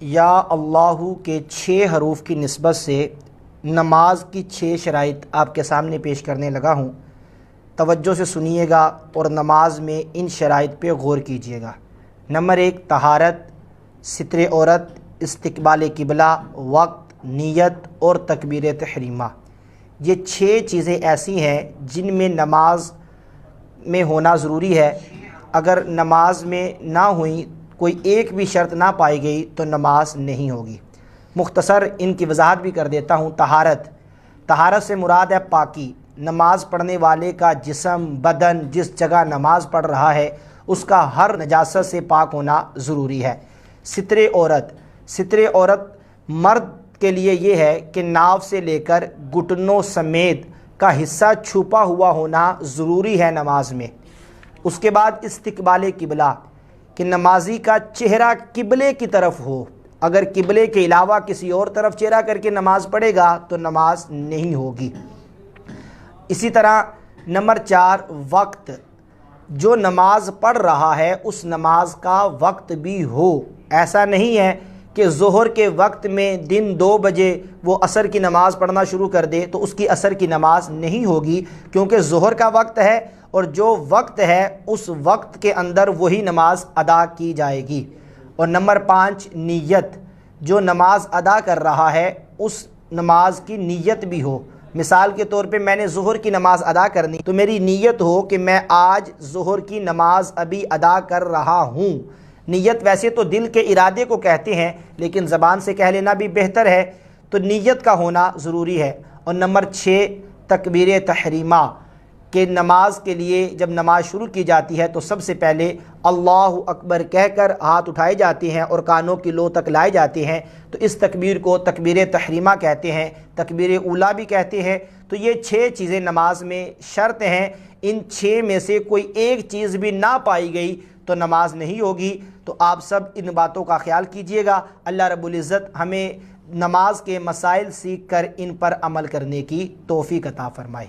یا اللہ کے 6 حروف کی نسبت سے نماز کی 6 شرائط آپ کے سامنے پیش کرنے لگا ہوں۔ توجہ سے سنیے گا اور نماز میں ان شرائط پہ غور کیجیے گا۔ نمبر 1، طہارت، ستر عورت، استقبال قبلہ، وقت، نیت اور تکبیر تحریمہ۔ یہ 6 چیزیں ایسی ہیں جن میں نماز میں ہونا ضروری ہے۔ اگر نماز میں نہ ہوئیں، کوئی ایک بھی شرط نہ پائی گئی تو نماز نہیں ہوگی۔ مختصر ان کی وضاحت بھی کر دیتا ہوں۔ طہارت سے مراد ہے پاکی۔ نماز پڑھنے والے کا جسم، بدن، جس جگہ نماز پڑھ رہا ہے اس کا ہر نجاست سے پاک ہونا ضروری ہے۔ ستر عورت مرد کے لیے یہ ہے کہ ناف سے لے کر گھٹنوں سمیت کا حصہ چھپا ہوا ہونا ضروری ہے نماز میں۔ اس کے بعد استقبال قبلہ، کہ نمازی کا چہرہ قبلے کی طرف ہو۔ اگر قبلے کے علاوہ کسی اور طرف چہرہ کر کے نماز پڑھے گا تو نماز نہیں ہوگی۔ اسی طرح نمبر 4، وقت، جو نماز پڑھ رہا ہے اس نماز کا وقت بھی ہو۔ ایسا نہیں ہے کہ ظہر کے وقت میں دن 2 بجے وہ عصر کی نماز پڑھنا شروع کر دے تو اس کی عصر کی نماز نہیں ہوگی، کیونکہ ظہر کا وقت ہے اور جو وقت ہے اس وقت کے اندر وہی نماز ادا کی جائے گی۔ اور نمبر 5، نیت، جو نماز ادا کر رہا ہے اس نماز کی نیت بھی ہو۔ مثال کے طور پہ میں نے ظہر کی نماز ادا کرنی تو میری نیت ہو کہ میں آج ظہر کی نماز ابھی ادا کر رہا ہوں۔ نیت ویسے تو دل کے ارادے کو کہتے ہیں لیکن زبان سے کہہ لینا بھی بہتر ہے، تو نیت کا ہونا ضروری ہے۔ اور نمبر 6، تکبیر تحریمہ، کہ نماز کے لیے جب نماز شروع کی جاتی ہے تو سب سے پہلے اللہ اکبر کہہ کر ہاتھ اٹھائے جاتے ہیں اور کانوں کی لو تک لائے جاتے ہیں، تو اس تکبیر کو تکبیر تحریمہ کہتے ہیں، تکبیر اولیٰ بھی کہتے ہیں۔ تو یہ 6 چیزیں نماز میں شرط ہیں، ان 6 میں سے کوئی ایک چیز بھی نہ پائی گئی تو نماز نہیں ہوگی۔ تو آپ سب ان باتوں کا خیال کیجئے گا۔ اللہ رب العزت ہمیں نماز کے مسائل سیکھ کر ان پر عمل کرنے کی توفیق عطا فرمائے۔